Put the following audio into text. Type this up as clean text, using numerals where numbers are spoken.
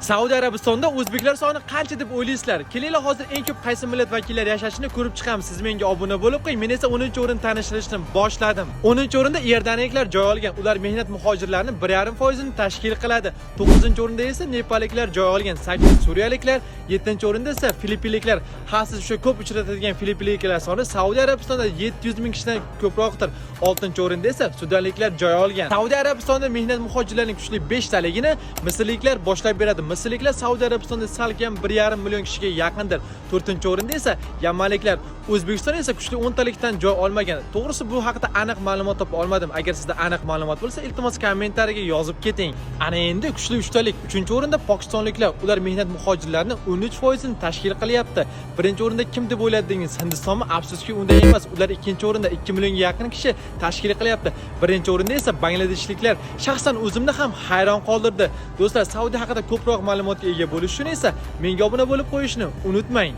Saudiya Arabistonida o'zbeklar soni qancha deb o'ylaysizlar? Kelinglar hozir eng ko'p qaysi millat vakillari yashashini ko'rib chiqamiz. Siz menga obuna bo'lib qo'ying. Men esa 10-o'rinni tanishtirishni boshladim. 10-o'rinda Iordaniyaliklar joy olgan. Ular mehnat muhojirlarining 1,5% ni tashkil qiladi. 9-o'rinda esa Nepalliklar joy olgan. 8 Suriyaliklar, 7-o'rinda esa Filippinliklar. Siz o'sha ko'p uchratadigan Filippinliklar soni Saudiya Arabistonida 700 ming kishidan ko'proqdir. 6-o'rinda esa Sudanliklar joy olgan. Saudiya Arabistonida mehnat muhojirlarining kuchli 5 taligini misrliklar boshlab beradi. Misrliklar Saudiya Arabistonida salkam 1,5 million kishiga yaqindir. 4-o'rinda esa Yamanliklar. O'zbekiston esa kuchli 10 talikdan joy olmagan. To'g'risi bu haqida aniq ma'lumot topa olmadim. Agar sizda aniq ma'lumot bo'lsa, iltimos kommentariyaga yozib keting. Ana endi kuchli 3 talik. 3-o'rinda Pokistonliklar. Ular mehnat muhojirlarining 13% ni tashkil qilyapti. 1-o'rinda kim deb o'yladingiz? Hindistonmi? Afsuski unday emas. Ular 2-o'rinda 2 millionga yaqin kishi tashkil qilyapti. 1-o'rinda esa Bangladeshliklar. Shaxsan o'zimni ham hayron qoldirdi. Do'stlar, Saudiya haqida ko'proq ma'lumotga ega bo'lish uchun esa menga obuna bo'lib qo'yishni unutmang.